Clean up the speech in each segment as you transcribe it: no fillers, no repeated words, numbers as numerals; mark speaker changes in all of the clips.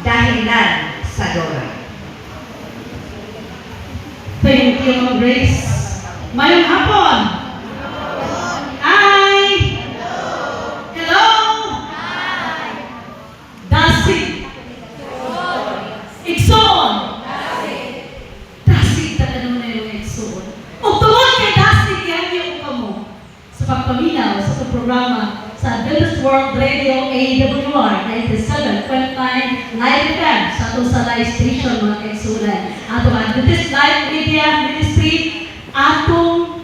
Speaker 1: dahilan sa Dora.
Speaker 2: Thank you, Ma'am Grace. Mayong hapon. Hi. Hello. Dasig. Igsoon. Dasig talaga naman na yung igsoon. Kung tungod kay Dasig, yan yung kamo sa pagpaminaw sa itong programa sa Adventist World Radio AWR 97.9 Live FM sa itong sa live station mga kaigsunan. Atong Adventist Live Media Ministry, atong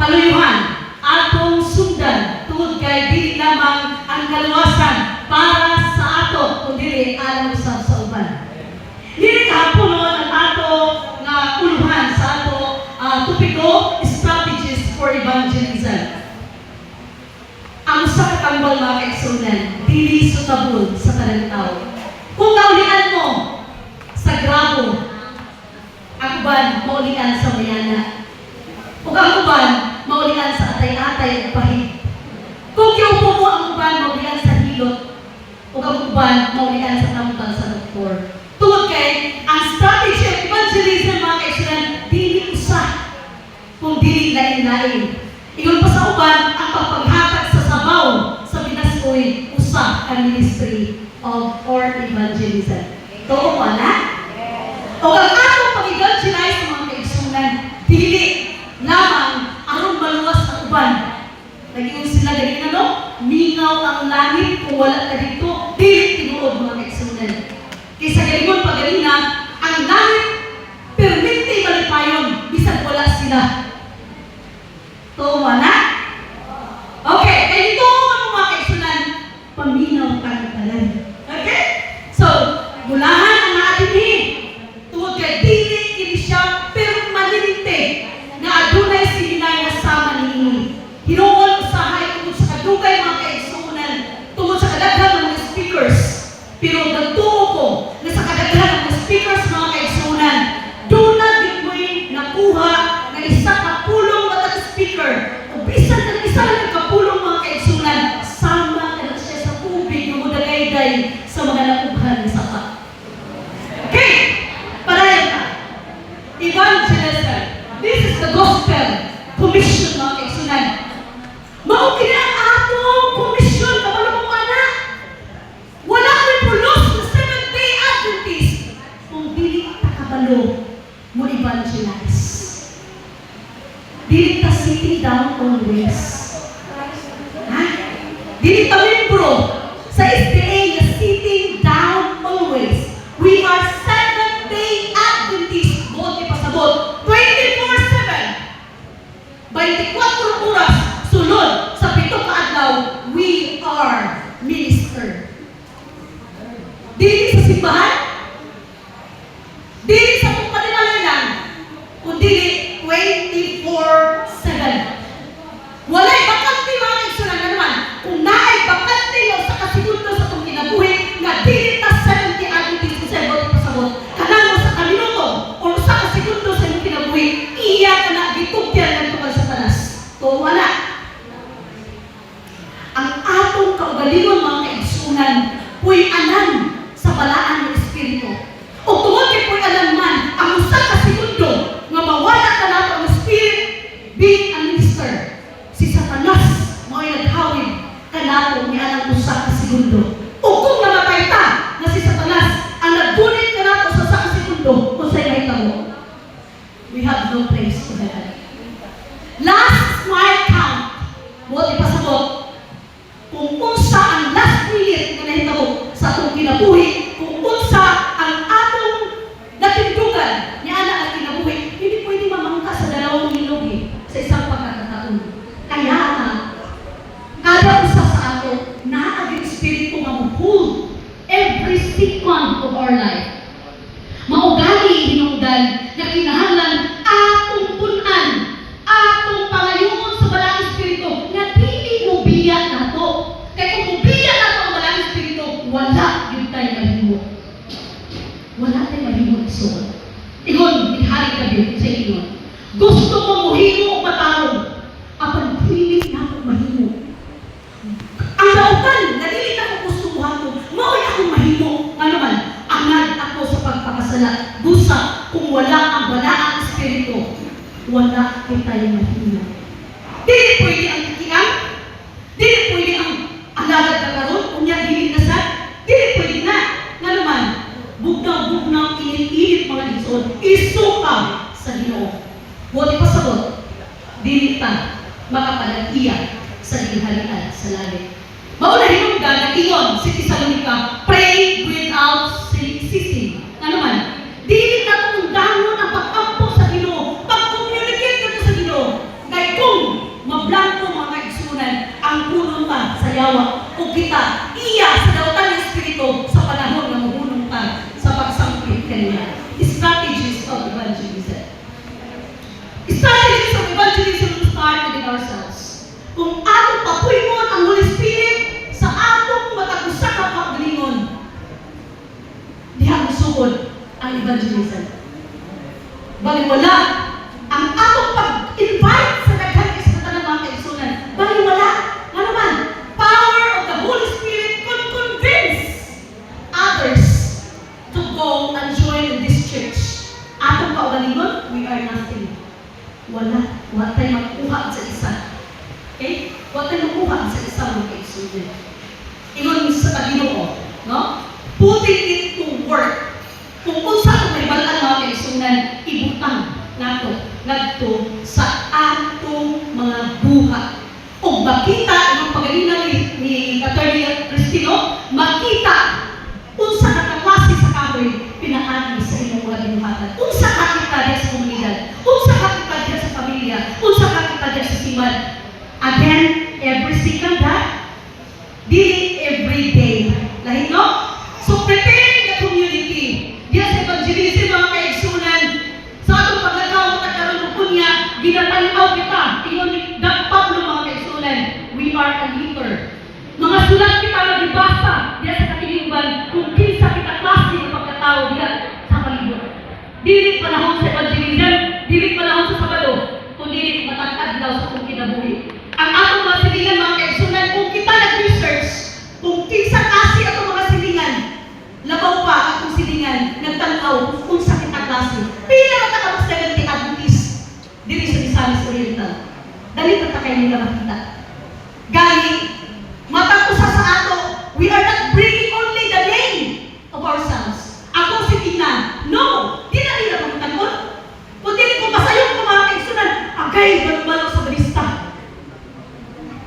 Speaker 2: paluyuhan, atong sundan, tungod kay dili lamang ang kaluwasan para sa ato, kundi alang usab sa uban. Dili kahapon ang ato nga uluhan sa ato tupiko, strategies for evangelism. Ang usa ka tambal mga kaigsunan, dili sutabon sa tanang tao. Kung kaulian mo sa grabo, ang uban maulian sa mayana. Kung ang uban maulian sa atay-atay ug pahit. Kung kiupo mo ang uban maulian sa hilot, ug ang uban maulian sa tambal sa doktor. Tungod kay ang strategy of evangelism mga kaigsunan, dili usa kung dili lain-lain. Ingon pa sa uban ang pagpanghatag sa sabaw sa binasoy usa ka ministry of or evangelism. Tuo mo na? O ang atong pag-evangelize sa mga kaigsunan, dili lamang aron maluwas ang uban. Nag-iyon sila ganyan mingaw ang langit kung wala ka dito, dili tinuod mga kaigsunan. Kaysa galingon pag ganina, ang langit permite malipayon bisan wala sila. Tuwa na? Okay, kaya ito mga kaigsunan, paminaw tanan. Okay? So, gulahan ang natin tungod kay dili kini siya permanente na adunay sinay na sama niini. Hinuon usahay tungod sa kadugay mga kaigsunan, tungod sa kadaghan ng mga speakers. Pero nagtuo ko na sa kadaghan ng mga speakers mga kaigsunan, doon na din mo'y nakuha na isa ka pulong matag speaker. O bisan na isa na nagkapulong mga kaigsunan, sama ka na siya sa tubig na mudagayday sa mga nakughan sa pa. Okay? Parayan ka. Evangelism. This is the gospel commission mga kaigsunan. Maukina ang atong commission kapag mo mana. Wala may pulos na Seventh-day Adventist kung dili takabalo mo evangelize. Dili ta sitting down always. Ha? Dili ta membro sa SDA na sitting down always. We are Seventh-day Adventist. Buot ni pasabot. 24/7. 24 oras. Sulod sa 7 ka adlaw, we are minister. Dili sa simbahan, dili sa kung panimalaylan, kundi 24/7. Walay bakante mga kaigsunan na naman. Kung naay bakante mo sa kasigundo sa itong kinabuhi, nga dili ta 70 Adventist sa ibot pasabot. Kanang mo sa kaminuto o sa kasigundo sa itong kinabuhi, iya ka na gitugyan ng tukal sa tanas. To wala. Ang atong kaugalingon mga kaigsunan, puy anan sa balaan ng Espiritu. O tungod kay puy anan man, ang usa ka segundo nga mawala ka nato ang Spirit being a minister. Si Satanas mo'y naghawid ka nato ni anang usa ka segundo. O kung namatay ta na si Satanas ang naggunit ka nato sa usa ka segundo, kung sa'y mahitabo, we have no place to heaven. Last smile count, buot ipasabot, kung unsa ang last minute na nahitabo sa atong kinabuhi, kung unsa ang atong natindugan ni ana ang kinabuhi, hindi pwede mamangka sa dalawang ilog sa isang pagkakataon. Kaya nga, kada usa sa ato, naaging espiritu nga hold every second of our life. Maugali hinungdan na kinahanglan atong punan, atong pangayungon sa balang espiritu nga dili mo biya nato. Kaya kung mubiya nato ang balang espiritu, wala yun tayo mahimo. Wala tayo mahimo isun. Ingon, inhari ka din sa ingon. Gusto mo mahimo o matarong, apan pilit na ako mahimo. Ang nautan, nadili na ako gusto mo hato, mao'y ako mahimo. Ano man? wala kita yung mahina. Dili pwede ang ikiang, dili pwede ang alagad na karon, unya dili na sa, dili pwede na. Nga naman, bugnaw-bugnaw, init-init mga isod, isuka sa Ginoo. Buti pa sabot, dili ta makapalagiya sa ginhalian sa langit. Mauna hinungdan na ingon si Tesalonica, pray without ceasing. Nga naman, dili na tundangon ang pag-ampo sa Ginoo, pag-communicate ka sa Ginoo. Kaya kung mablangko mga igsunan, ang punong ta sa yawa, o kita, iya sa dawatan ng Espiritu sa panahon na mahunong ta sa pagsangkit kaniya. Strategies of evangelism. Strategies of evangelism to start within ourselves. Kung atong papuymon ang Holy Spirit sa atong matagusa ka paglingon, diha musugod ang evangelism. Baliwala ang atong pag-invite sa daghang kaisatan ng mga kaigsunan. Baliwala. Ano man? Power of the Holy Spirit could convince others to go and join in this church. Atong kaugalingon, we are nothing. Wala tayo makuha sa isa. Okay? Wala tayo makuha sa isa mga kaigsunan. Ingon sa Ginoo, no? Putting it to work. Kung unsa kung may balaan mga kaigsunan, ibutang nato ngadto sa atong mga buhat. O makita ang pagalingan ni Attorney Cristino, makita unsa ka klase sa kahoy pinaagi sa imong mga ginuhatan. Unsa ka kita diha sa komunidad, unsa ka kita diha sa pamilya, unsa ka kita diha sa simbahan. Again, every second that, dili every day. Lahi no? So preparing the community. Diya sa evangelism mga kaigsunan, sa atong paglagaw at karon kunya, ginapaliaw kita. Ingon ni Pablo mga kaigsunan, we are a leader. Mga sulat kita na gibasa diya sa katiliban kung kinsa kita klase ng pagkatao diya sa palibot. Dili panahon sa evangelism, dili panahon sa Sabado, kundi matag daw sa kung kinabuhi. Ang atong mga silingan mga kaigsunan, kung kita nag-research, kung kinsa klase atong mga silingan, labaw pa atong silingan, nagtanaw kung sa kita klase. Pila ka ka 70 Adventist dili sa Misamis Oriental. Dali pa kayo nila makita. Gani, matapusa sa ato, we are not bringing only the name of ourselves. Ako si Tina. No! Di na nila pagtanggol. Kundi kung masayong ko mga kaigsunan, agay, balong-balong sa balista.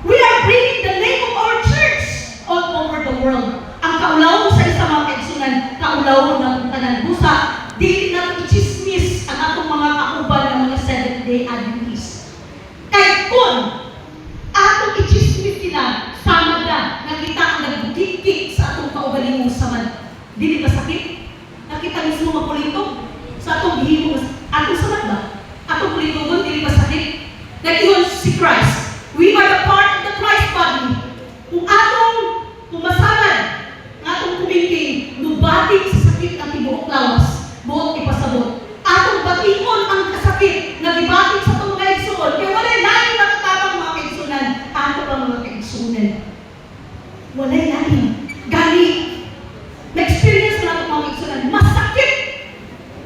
Speaker 2: We are bringing the name of our church all over the world. Ang kaulawon sa isa mga kaigsunan, kaulawon ng tanan busa, di natin chismis ang atong mga kauban ng mga Seventh-day Adventist. Kaya kung atong i-chismis sila, sama na, nakita ang nagbukikik sa atong kaugaling samad. Dili ba sakit? Nakita mismo mapolito sa atong gihimo, atong samad ba? Atong politogon, dili ba sakit? Nag-iwan si Christ. We are the part of the Christ body. Kung masamad, ang atong kumingking, nubating sa sakit ang tibuok lawas, buot ipasabot. Atong batingon ang kasakit, nagibating sa itong mga igsuon. Kaya walay lain nakatabang mga kaigsunan, ato pa mga kaigsunan. Walay lain. Gani, na-experience na itong mga kaigsunan, masakit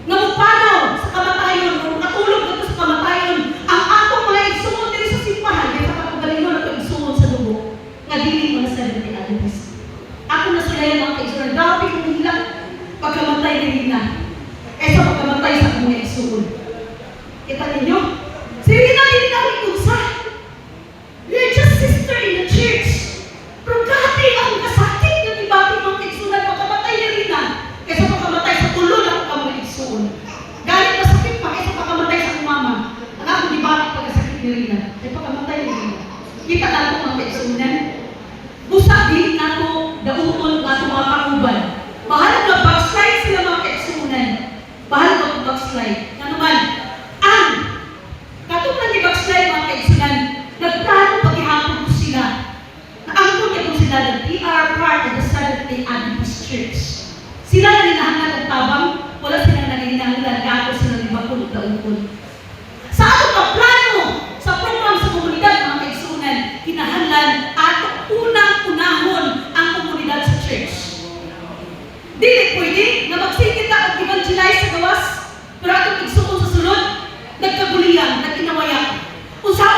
Speaker 2: na mupanaw sa kamatayon, kung natulog na sa kamatayon, ang atong mga igsuon din sa simbahan, kaya sa kapagalingon na itong igsuon sa lubo, nga dili mga 70 Adventist. Ako na sila yung mga kaigsunan, grabe kong hilang pagkamatay din na. Kaysa pagkamatay sa mga igsuon. Kita ninyo? Sige na, hindi na ikutsa. You're just sister in the church. Pero kahit ang kasakit na tibating mga igsunan, pagkamatay na rin na. Kaysa pagkamatay sa tulo na ang mga igsuon. Galit masakit pa kaysa pagkamatay sa mama. Ang akong tibating pagkasakit na rin na. Kaya pagkamatay na rin na. Kita na ito mga igsunan. Busa din na ito, dauton na ito mga kakuban. Mahal na backslide sila mga igsunan. Bahal ko backslide. Ano man, ang katulad ni backslide mga kaigsunan, nagplano paghihapon ko sila. Naangkot ko sila that they are part of the Seventh-day Adventist Church. Sila na ninahangal ang tabang, wala silang nanginahanglan, gato sila ni bakul at daungkol. Sa atong pagplano, sa program sa komunidad mga kaigsunan, kinahanglan at unang-unahon ang komunidad sa church. Dili pwede na magsingkita at evangelize sa gawas, pero atong igsuon sa sulod, nagkagulian,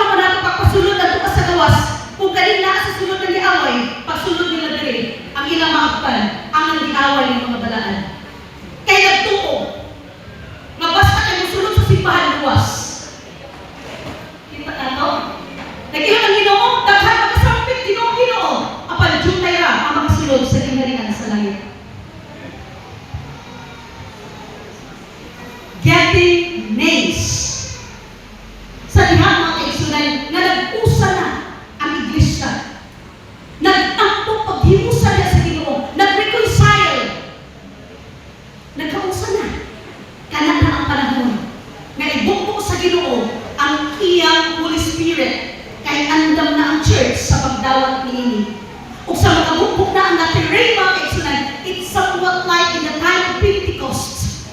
Speaker 2: mo na ito pagpasulod na ito sa gawas. Kung kanina sa sulod ng giaway, pagsulod nila diri, ang ilang mga kapan, ang nag-iaway ng mga balaan. Kaya nagtuo, nga basta kayo sulod sa simbahan luwas. Kita na ito? Nag-iwan ang Ginoo, daghan magasampit Ginoo. Apan jutay ra ang makasulod sa kinarian sa langit. Getting names. Sa diha mga kaigsunan nga nag-usa na ang iglesia. Nag-ampo paghimusa niya sa Ginoo, nag-reconcile. Nagkausa na. Kana na ang panahon nga ibukbuk sa Ginoo ang iyang Holy Spirit. Kay andam na ang church sa pagdawat niini. Ug sa makabukbuk na ang natirey mga kaigsunan, it's somewhat like in the time of Pentecost.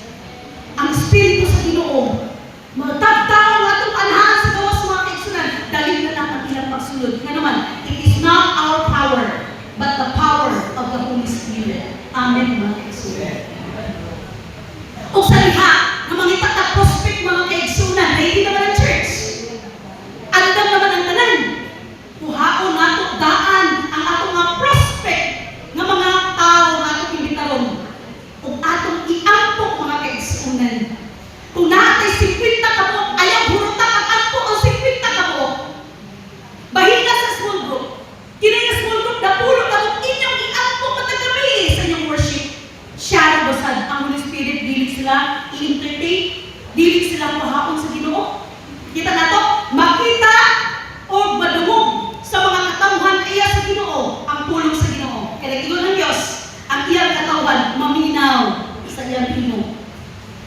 Speaker 2: Ang Espiritu sa Ginoo, matagtaw ang atong anhan sa gawas mga kaigsunan, dahil na lang ang ilang pagsulod. Nga naman, it is not our power, but the power of the Holy Spirit. Amen mga kaigsunan. Ug sa liha, na mangita ka prospect mga kaigsunan, ready naman ang church. Andam naman ang tanan. Kuhaon nato daan ang atong mga prospect ng mga tao nga atong imbitaron. Ug atong iampok mga kaigsunan. Kung naatay 50 kamo, ayaw huruta pag-ampo ang 50 kamo. Bahina sa small group. Kini nga small group na pulo kamo inyong iampok matagabi sa inyong worship. Siya basad ang Holy Spirit, dili sila i-entertain, dili sila pahaon sa Ginoo. Kita nato, makita o madungog sa mga katawhan iya sa Ginoo ang pulong sa Ginoo. Kaya nag-ingon ng Diyos, ang iyang katawhan maminaw sa iyang himo.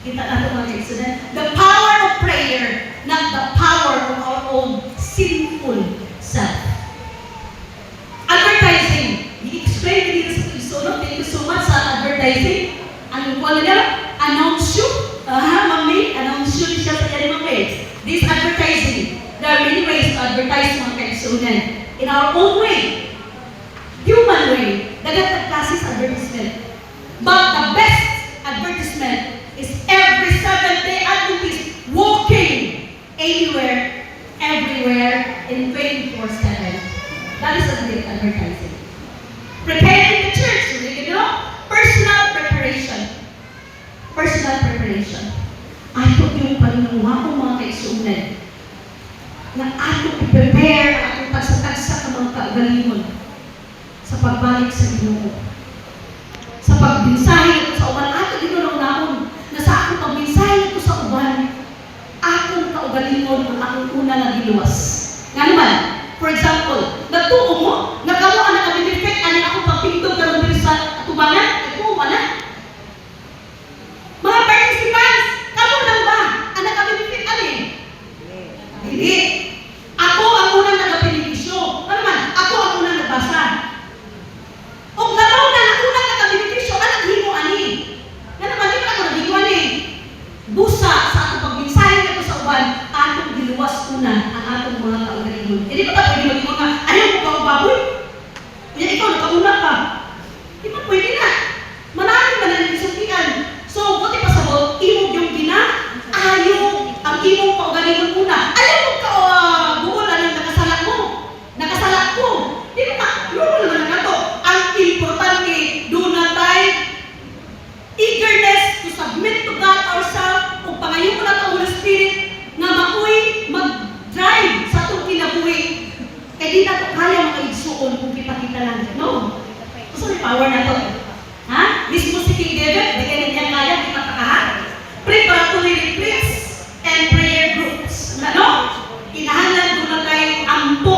Speaker 2: Kita nato mga kaigsunan, the power of prayer, not the power of our own sinful self. Advertising. I-explain ko dito sa episode. Thank you so much sa advertising. Ang kuha nila, announce you. Mami, announce you siya sa iyan mga ways. This advertising, there are many ways to advertise mga kaigsunan. In our own way, human way, dagat classes advertisement. But the best advertisement is every Seventh-day Adventist walking anywhere, everywhere, in 24/7. That is a great advertising. Preparing the church, you know? Personal preparation. Personal preparation. Ato yung panunuha ko mga kaigsunan na ato i-prepare ang atong tagsatagsa ng mga kaagalingon sa pagbalik sa Ginoo. Sa pagbinsahin ito sa uban, ato dito na unahon na sa akong pagbinsahin ito sa uban, akong kaugalingon ang akong una na giluwas. Nga naman, for example, natuo mo, nagkamo ang nakabinifect, aning akong pagpindog karong diri sa atubangan, ito mo na. Mga participants, kamo lang ba ang nakabinifect aning? Hindi. Ako ang unang nagabinifisyo. Ano naman, ako ang unang nagbasa. O laro na ang unang nagabinifisyo, anak himo ani. Nga naman, di ba ako naghigo ani? Busa sa atong pagminsahin ito sa uban, atong giluwas una ang atong mga kaugalingon. Hindi ba pwede mag-ingon nga, ayaw mo ka o baboy? Kaya ikaw, nakauna ka. Di ba pwede na? Marami ba na nagsultian? So, buti pa sabot, imog yung ayaw ang imong kaugalingon una. Ayaw mo ka o buulan ng nakasalat mo. Nakasalat ko. Di ba? Lolo naman na to. Ang importante, doon na tayo eagerness to submit to God ourselves kung pangayon ko na ito Holy Spirit na makuwi mag-drive sa itong kinabuhi. Kaya di na ito kaya makaigsuon kung kita-kita lang. No. Gusto may power na ito. Ha? Mismo si King David, di kaya niya kaya kita pakahan. Preparatory retreats and prayer groups. Ano? Inahalan doon na tayo ampo.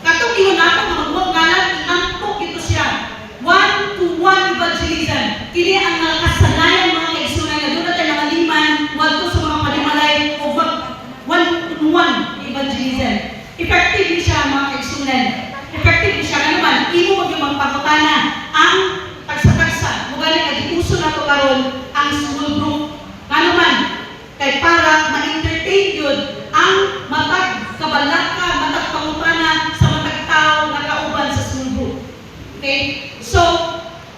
Speaker 2: Katong iyon natin, mga buwag ngalan, ampo ito siya. One-to-one evangelism. Kini ang mga kasanayan mga kaigsunan na doon natin nakaliman, wadto sa mga panimalay o one-to-one evangelism. Effective siya mga kaigsunan. Effective siya. Ano naman, imo mo yung magpapatana ang tagsa-tagsa. Mugali ka, diuso na ito karon ang small group. Ano man, kay para ma-entertain yun ang matag kabalaka, matag pangutana sa matag tao na kauban sa small group. Okay? So,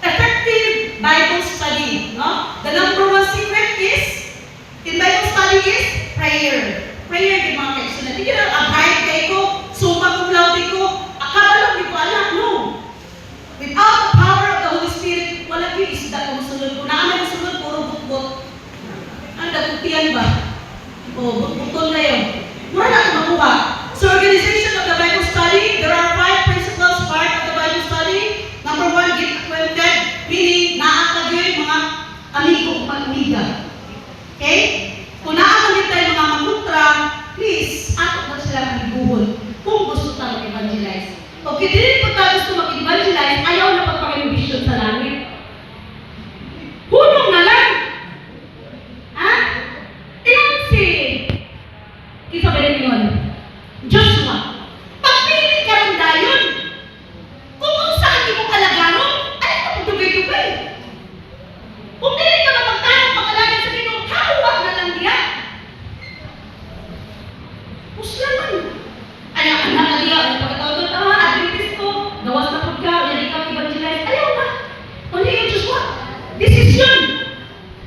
Speaker 2: effective Bible study. No? The number one secret is, in Bible study is prayer. Prayer, di mga kaigsunan. Hindi ka na yan ba? O, button na yun. Mura na ito makuha. So, organization of the Bible study, there are 5 principles part of the Bible study. Number 1, get acquainted, meaning naakag yun mga amigo o pag-amiga. Okay? Kung naakagin tayo mga manutra, please, ato na sila mag-ibuhon kung gusto tayo mag-evangelize. Okay, din po tayo gusto mag-evangelize, ayaw na pagpakilibisyon sa langit. Hulong na lang! Ha? Tingnan si Kisa ba rin yun? Joshua. Pagpili ka rin dayon. Kung saan di mo kalagaron, ayaw na pagdugay-dugay. Kung dili ka mapagtanong pag-alagan sa Ginoo, hawak na lang diya. Pusla man. Ayaw anak na diya, ang pagkatawag na Adventist ko, gawas na pagka, yan ikaw evangelize, ayaw na. Kung yung Joshua, desisyon.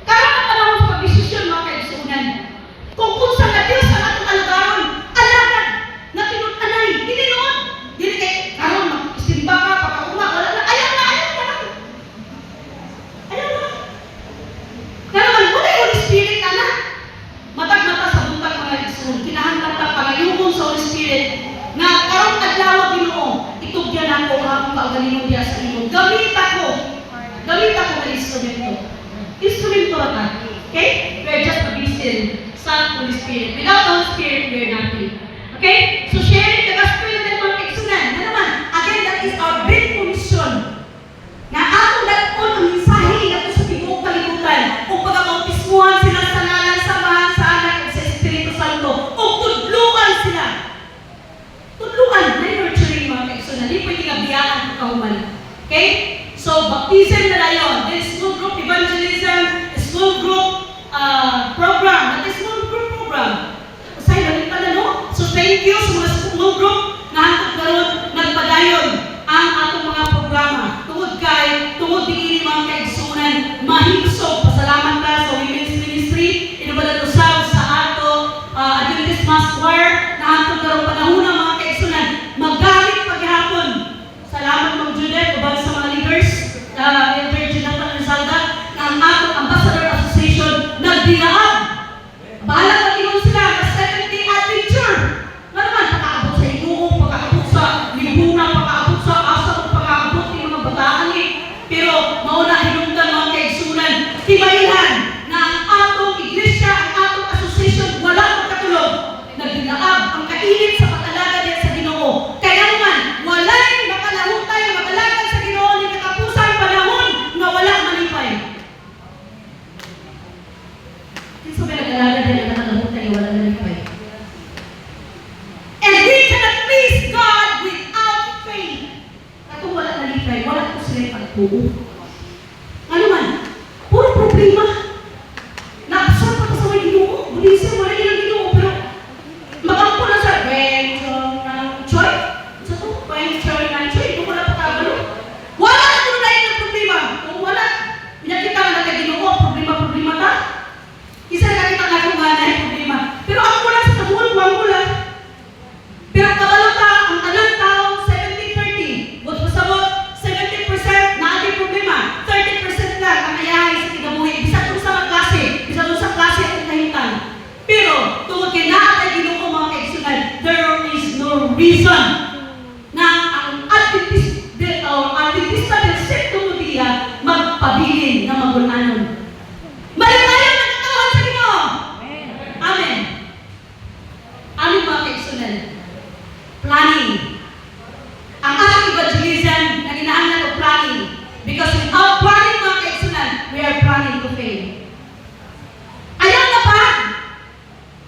Speaker 2: Karang ang panahon sa pag-desisyon, mga kaigsunan. Kung sa na Diyos ang atong alagaron, alagan, na tinut-anay, hindi noon. Dili kay, karon magsimba ka, pagkauma, wala na, ayaw na. Ayaw na. Kaya naman, wala yung Holy Spirit na na. Matag-mata sa buntag mga igsoon, kinahanglan ta pangayugon sa Holy Spirit, na karong adlaw Ginoo, itugyan ako ang kaugalingon diya sa imo. Gamit ako ng instrumento. Instrumento ra ta. Okay? We're just a vessel sa Holy Spirit. Without the Holy Spirit, we're nothing. Okay? So sharing the gospel and mga kaigsunan. Na naman, again, that is our great commission. Na ako dapat ang mensahe na sa tibuok kalibutan. Kung pagkakautismuhan sila sa ngalan, samahan sa anak at sa Espiritu Santo. O tudluan sila. Tudluan. Na-nurturing mga kaigsunan. Hindi pwede nga biyaan ang kahuman. Okay? So, baptism na yun. This small group evangelism, small group program. That is small group program. Usay, balik pa na, no? So, thank you sa mga small group na hantog karon nagpadayon ang atong mga programa. Tungod diini mga kaigsunan, mahimsog. Pasalamat ka sa Women's Ministry. Inubalan usab sa ato Adventist Mass Choir na hantog karon panahon mga kaigsunan. Magamit paghapon. Salamat Ma'am Judith, ubang sa mga leaders, Elder Jonathan Rizalda, na ang atong Ambassador Association nagdilaan. Bahala mag-ingon sila na 70 adventure. Na naman, pakaabot sa Inuong, pakaabot sa Libuna, pakaabot sa Asap, pakaabot ng mga bataan eh. Pero mauna hinungdan mga kaigsunan, tibayihan na ang atong iglesia, ang atong association, walang magkatulog. Nagdilaab ang kainit sa pag-alaga din sa Ginoo. Kaya naman, walay makalahutay ang mag-alaga sa Ginoo ni katapusan panahon na wala malipay. Kinsa may nag-alaga din ang nakalahutay na wala malipay. And we cannot please God without faith. Kung wala malipay, wala ko sila pagtuo. Ano man, puro problema. Naabsorb pa sa may Ginoo. Bulisip, wala ilang Ginoo, pero magampo na sa Benjong ng Choy. Sa to, Benjong ng Choy, kung wala pagkabalo. Wala na kung na yung problema. Kung wala, pinakita na natin Ginoo, problema ta. Isa na nakita na kung wala yung problema. Pero ako wala sa tabuhan, wala. Pero kabalo ta, ang talang tao, 70-30. But pasabot, 70% na ating problema. 30% lang ang ayahay sa kinabuhi. Bisa kung sa klase, bisa kung sa klase at nahitan. Pero, tungkol kay naatay Ginoo mga kaigsunan, there is no reason na ang Adventista del Septimo Dia magpabilin na magulanon. Malitayan na katawan sa Ginoo! Amen. Amen mga kaigsunan. Planning. Ang ating evangelism na ginahanglan o planning. Because without planning mga kaigsunan, we are planning to fail. Ayaw na pa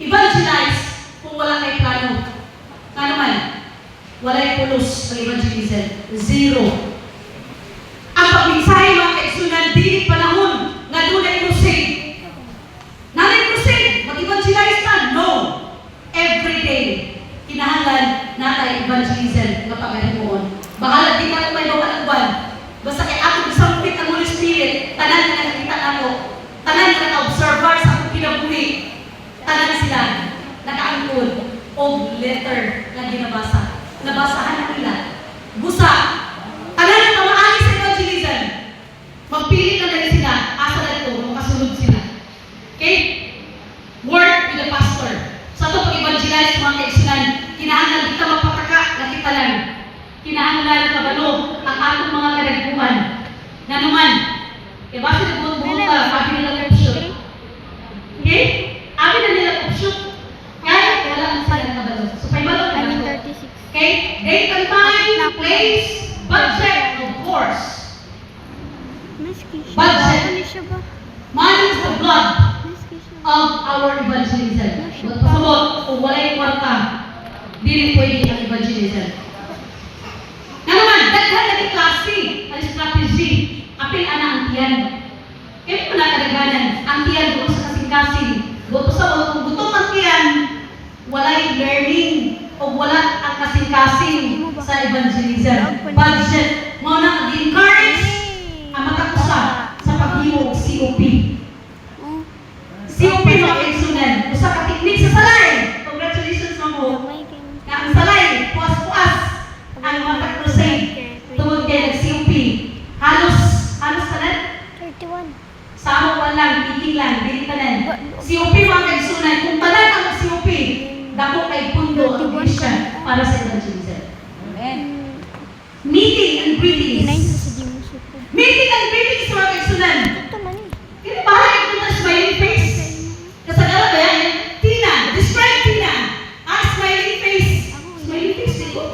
Speaker 2: evangelize kung wala kay plano. Nga naman, wala yung pulos ng evangelism. Zero. Ang pagminsahe mga kaigsunan, di panahon nga doon ay crusade. Nanay crusade, mag-evangelize na? No. Every day, kinahanglan natin evangelism na pagkahimuon. Bahala din ako may makalagwan. Basta kay ako isampit ang Holy Spirit, tanan na nakakita ako, tanan na naka-observer sa akong kinabuhi, tanan sila nakaangkod o letter na ginabasa. Nabasahan na nila. Busa. Tanan na pamaagi sa evangelism. Magpili na lang sila. Asa na ito, makasunod sila. Okay? E base na buong ka, abi nila option. Okay? Abi na nila option. Kaya wala na sila kabalo. So, paibalo na lang ito. Okay? Date and time, place, budget, of course. Budget. Money is the blood of our evangelism. Pasabot, kung wala yung kwarta, hindi pwede ang evangelism. Nga naman, daghan na yung klase, ang strategy, apil ana ang tiyan. Kaya mo na kadaghanan, ang tiyan doon sa kasing-kasing. Buto sa kung gutom ang tiyan, wala yung learning o wala ang kasing-kasing sa evangelism. Budget, mo na encourage ang matakusa sa paghiwo og COP. COP mga kaigsunan, usa ka teknik sa salay. Congratulations mo. Na ang salay, puas-puas ang mga crusade. Tungod kay nag-COP. Halos tanan?
Speaker 1: 31.
Speaker 2: Sa amo lang, piging lang, dili tanan. COP mga kaigsunan, kung tanan ang COP, dako kay pundo ang iglesia para sa evangelism. Amen. Meeting and greetings. Meeting and greetings mga kaigsunan. Kaya para ito smiling face. Kasagara ba yan? Tina. Describe Tina. Smiling face. Smiling face dito.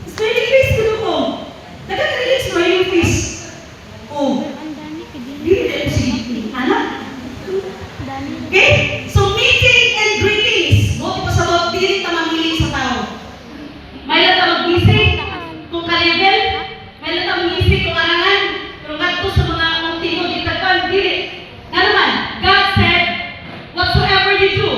Speaker 2: Smiling face dito ko. Nagkakarinig smiling face. Oh. Dili na ito si anak. Okay? So, meeting and greetings. Buti pa sa mga dili ka mamili sa tao. May lang ka mag-isip kung ka-level. May lang ka mag-isip kung arangan. Pero gato sa mga tingog itakan, dili. Nga naman, God said, whatsoever you do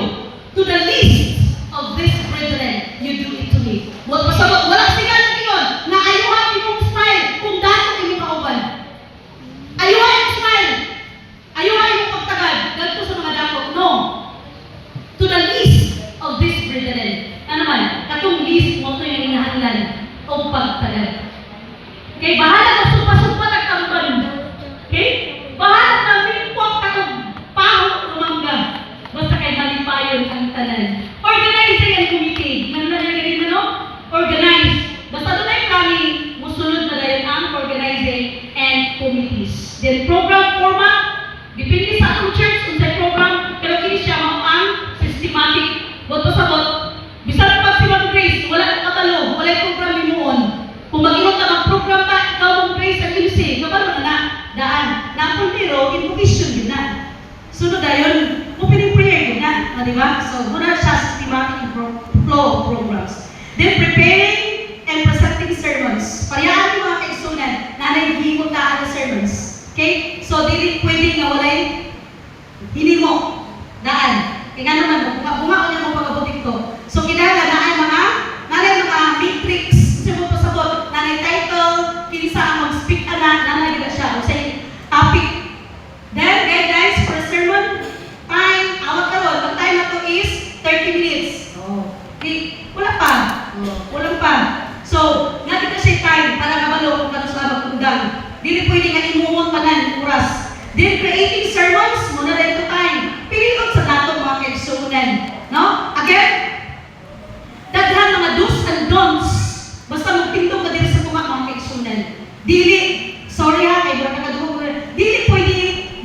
Speaker 2: to the least of this brethren, you do it to me. Buat pasabot, wala sigal na tingon na ayuhan imong smile kung dato imong kauban. Ayuhan imong smile. Ayuhan imong pagtagad. Ganito sa mga dako. No. To the least of this brethren. Ano naman, katong least mo ito yung inahanglan o pagtagad. Okay, bahala ka sumpa-sumpa nagkaruban. Okay? Bahala ka mimpok katong paho lumangga. Basta kay malipayon ang tanan. Organizing and committee. Nangyayari mo, no? Organize. Basta doon ay planning, musunod na dahil ang organizing and committees. Then program format, depende sa atong church kung sa program, pero kini siya mo ang systematic. Boto sa bot, bisan pag Simon Grace, wala kang katalo, wala yung program limuon. Kung mag-inong ka mag-program ka, ikaw mong Grace at MC, kabalo na daan. Na kung pero, invocation din na. Sunod na yun, opening prayer din na. Di ba? So, muna siya systematic flow of programs. Then, preparing and presenting sermons. Pariyaan yung mga kaigsunan na nagiging na sermons. Okay? So, di pwede na walay hindi mo daan. Kaya nga naman, bunga ko niya mong pag-abutin ko. So, kinala na ay mga matrix, sabot pa sabot, nanay title, kinsa ang mag-speak na, nanay na siya. O say, topic. Then, guidelines for sermon, time, awag karon. Ang time na to is 30 minutes. Oh. Okay. Wala pa. Wala pa. So, nga dito siya time para kabalo kung kano sa magkundang. Dili pwede nga imuon panan oras. Then, creating sermons, muna rin ito time. Piliton sa nato mga kaigsunan. No? Again, daghan mga do's and don'ts. Basta magtindog ka din sa mga kaigsunan. Dili, sorry ha, kay Brother Kadugong, dili pwede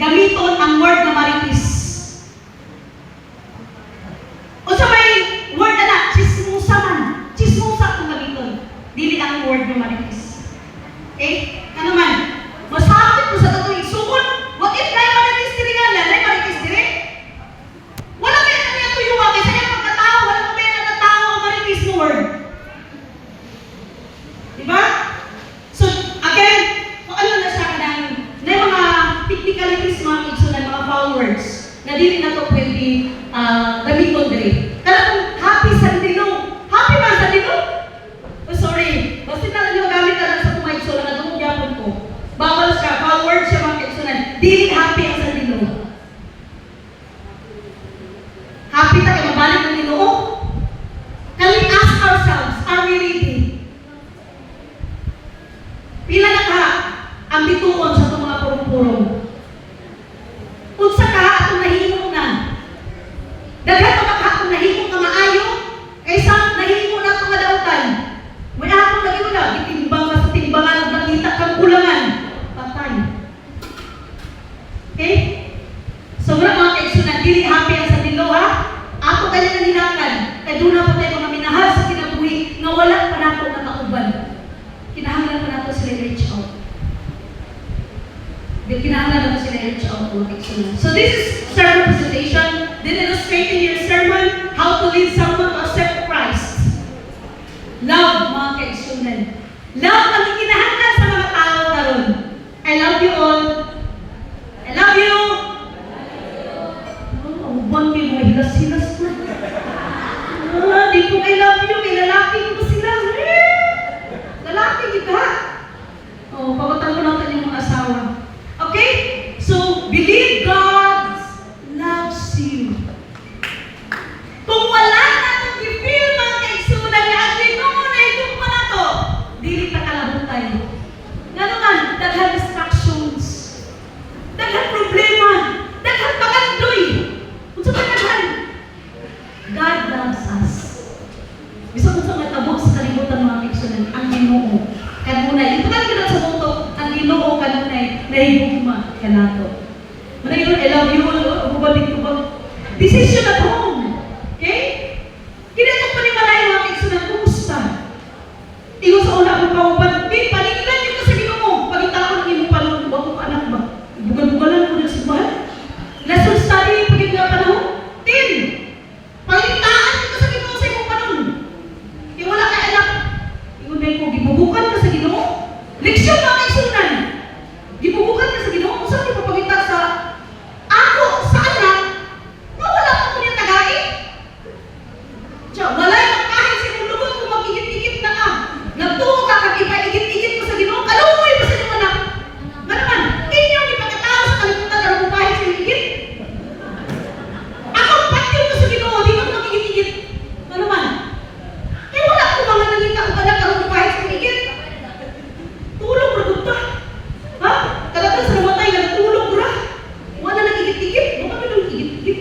Speaker 2: gamiton ang word na maritis. O sa may word na chismusa man. Chismusa kung gamiton. Dili ang word na maritis. Okay? Ano man? Masakit mo sa tatong igsukon. What if na yung maritis diri nga? Na yung maritis diri? Wala kayo na niya tuyuwa. Kaya sa kanya pagkatao, wala mo kayo natatao ang maritis mo word. Diba? So, again, kung ano na siya kanang na yung mga technicalities mga kaigsunan, mga foul words, na dili na to pwede gamiton diri. Kaya kung happy Sandino, happy ba Sandino? Oh, sorry. Basta na lang yung gamit na lang sa kumaigsunan na itong yapon ko. Bawal siya, foul words siya mga kaigsunan. Dili happy ang Sandino. Happy tayo, mabalik ng Ginoo. Can we ask ourselves, are we ready? Pila na ka ang bituon sa itong mga purong-purong. Kung sa ka, atong nahimong na, Kaya doon na po tayo mga minahal sa kinabuhi na wala pa nato nakauban. Kinahanglan pa nato sila reach out. Kinahanglan nato sila reach out mga kaigsunan. So this is sermon presentation. Then illustrating your sermon, how to lead someone to accept Christ. Love mga kaigsunan. Love ang kinahanglan sa mga tao karon. I love you all. I love you. Uban kayo mga hilas-hilas na. Di po I love you. May lalaki ko sila. Lalaki kita. Pagkatan ko natin yung mga asawa. Okay? So, believe God loves you. Kung wala na itong i-feel mga kaigsunan niya at Ginoo na itong mga to, dili ta kalabot tayo. Nga naman, daghan distractions. Daghan problema. Daghan pagandoy. Kung sa daghan, God loves us. Bisa ko sa matabo sa kalibutan mga kaigsunan, ang Ginoo. Kanunay. Ito ka na sa mundo, ang Ginoo kanunay, nahigugma ka nato. Muna yun, I love you all. Bubalik ko ba? Decision at home. Okay? Kinatok pa ni Malay mga kaigsunan, kumusta? Igo sa una akong pauban, panigilan yun ko sa Ginoo. Pagkitaon ng iyong panahon, huwag ko anak ba? Bugal-bugalan ko na sa bahay. Lesson study, pagkita nga panahon. 10. Pagkitaan yun ko sa Ginoo sa iyong panahon. Kaya wala ka anak. Igunay ko, gibubukan ka sa Ginoo. Leksyon mga kaigsunan. Gibubukan ka sa Ginoo. Kung saan ipapagita sa ako, sa anak, na wala pa ko niya tagain. Wala yung kahit sa iyong lubot kung mag-igit-igit na ka. Nagtuo ka, kag-igit-igit ko sa Ginoo. Kalumoy pa sa iyong anak. Nga naman, inyong ipagkatao sa kalimutan na rin kahit sa iyong igit. Ako, patyo ko sa Ginoo, di ba mag-igit-igit? Nga naman, eh wala ko mga nangita ko anak na rin kahit sa iyong igit. Tulog ra gud ta. Ha? Kadaghan sa namatay nga tulog ra. Wala nagigit-igit, mo kami nang igit-igit.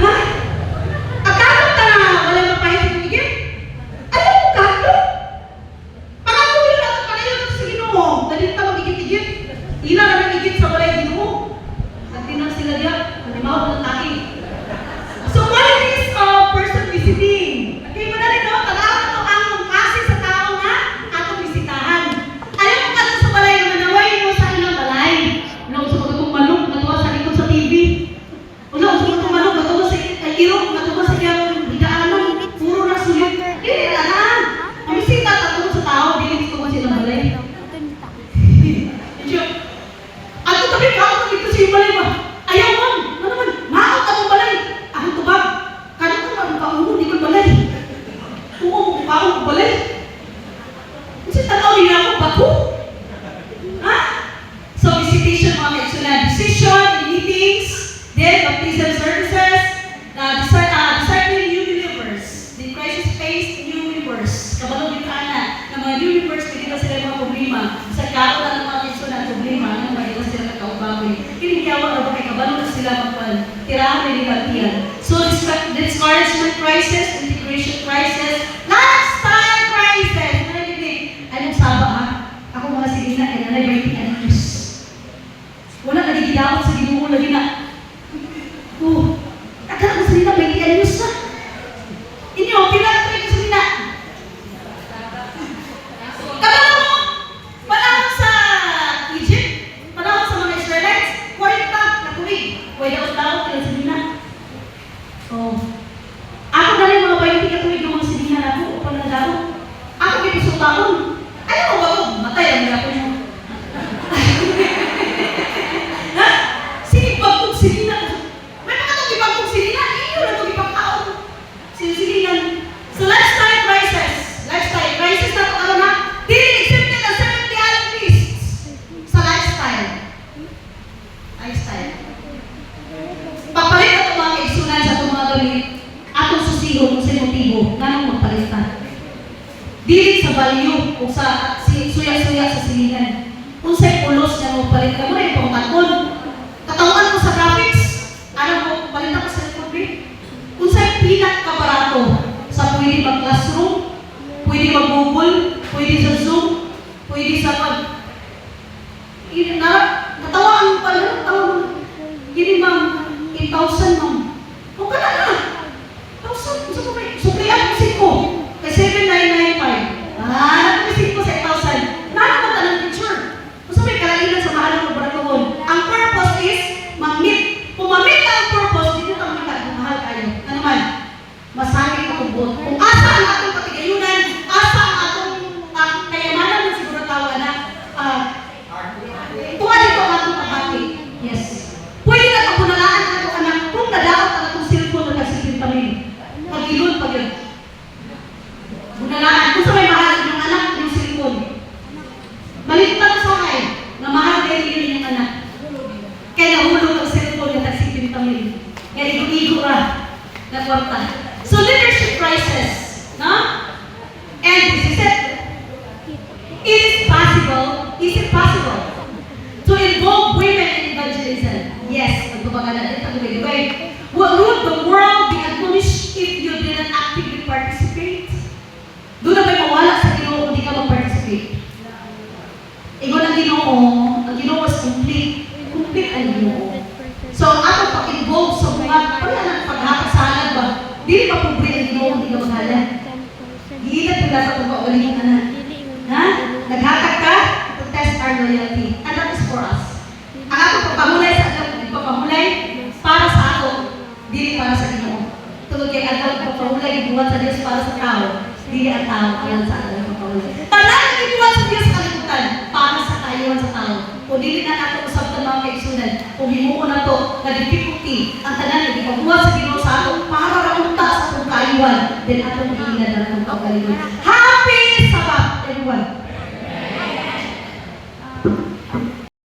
Speaker 2: Ha? Akala ka na wala mapahit sa igit? Ayaw mo kato? Pangatuloy na ito panayon sa Ginoo. Dali ta mag-igit-igit. Ila na nag-igit sa walay Ginoo. At tinang sila diya, manimaw ng taki. So qualities of person visiting. Okay, madali no? Tanaw na ito ang kasi sa tao nga atong bisitahan. Ayaw mo ka sa balay na manaway mo sa ilang balay. Wala ko sa itong manok, natuwa sa likod sa TV. Wala ko sa itong manok, natuwa sa irok, natuwa sa iyang higaanan. Puro na sulit. Dili na na. Ang bisita, tatulog sa tao, dili ko man silang balay. Ato tabi ka ako dito sa iyong balay ba? Ayaw man. Ano naman? Maot akong balay. Ahang tubag. Kano ko naman pauno, di ko balay. Oo, pauno balay. Kasi tanaw niya ako, bako. Ha? So, visitation mga kaigsunan. Decision, meetings, then baptism services, discipling new believers, the crisis phase, new believers. Kabalong yung kana, ng mga new believers, hindi na sila mga problema. Sa karo na ng mga kaigsunan, problema, ng mga ilang sila nakaubagoy. Kinigyawa na ba kay kabalong na sila magpal-tirahan na nilatiyan. So, discouragement crisis, integration crisis, lifestyle crisis. Anong saba ha? Ako mga silina, kaya nanay 20 anos. Wala nagigidawat sa Ginoo lagi na. Akala ko silina 20 anos na. Inyo, pinag-try ko silina. Kabala mo, panahon sa Egypt, panahon sa mga Israelites, 40 na tuwig. Pwede ako tawag kaya silina. Ako na rin mga 20 katuwig ng mga silina na ako, upang nagdaro. Ako pinusong taon. Ayaw mo ba ito? Matay ang mga po niyo. Ha? Sinipag kong silina. May mga itong ipag kong silina. Iyo na itong ipagkaon. Sinisilinan. So lifestyle crisis. Lifestyle crisis na ito ano na? Dili accepted ang 70 analysts sa lifestyle. Lifestyle. Papalit na ito mga kaigsunan sa itong mga gamit. Atong susiho kung sa motibo. Ganong magpalitan. Dili sa value o sa suya-suya sa silingan. Kung sa'y pulos na magpalit ka mo rin, kung tatkon. Katawan ko sa graphics, ano mo, palit ako sa likod. Kung sa'y pinak ka barato, sa pwede mag-classroom, pwede mag-google, pwede sa Zoom, pwede sa pag... Natawaan mo pala, natawaan mo. Gini ma'am, 8,000 ma'am. Huwag ka na na. kwarta. So leadership crisis, no? And this is it. Is it possible to involve women in evangelism? Yes, would the world be admonished if you didn't actively participate? Doon na ba'y mawala sa Ginoo kung di ka mag-participate? Ingon ang Ginoo was complete. Complete ang Ginoo. So, ato pag-involve sa mga, pala ng paghakasalan ba? Dili pa pobre ang Ginoo kung di ka maghalan. Giingat ko sa kung pauling ka na. Ha? Naghatag ka to test our loyalty. And that is for us. Ang ato pagpamulay sa ato, pagpamulay para sa ato, dili para sa Ginoo. Tungod kay ato pagpamulay, buwan sa Diyos para sa tao, dili ang tao ayon sa ato pagpamulay. Tanan ang ibuwan sa Diyos kalibutan para sa kayuhan sa tao. Kung dili na nato usab ta mga kaigsunan, kung himuon na to na difficulty, ang tanan nga ipabuhat sa Ginoo sa ato para ra unta sa atong kayuhan, then atong giingnan na atong kaugalingon.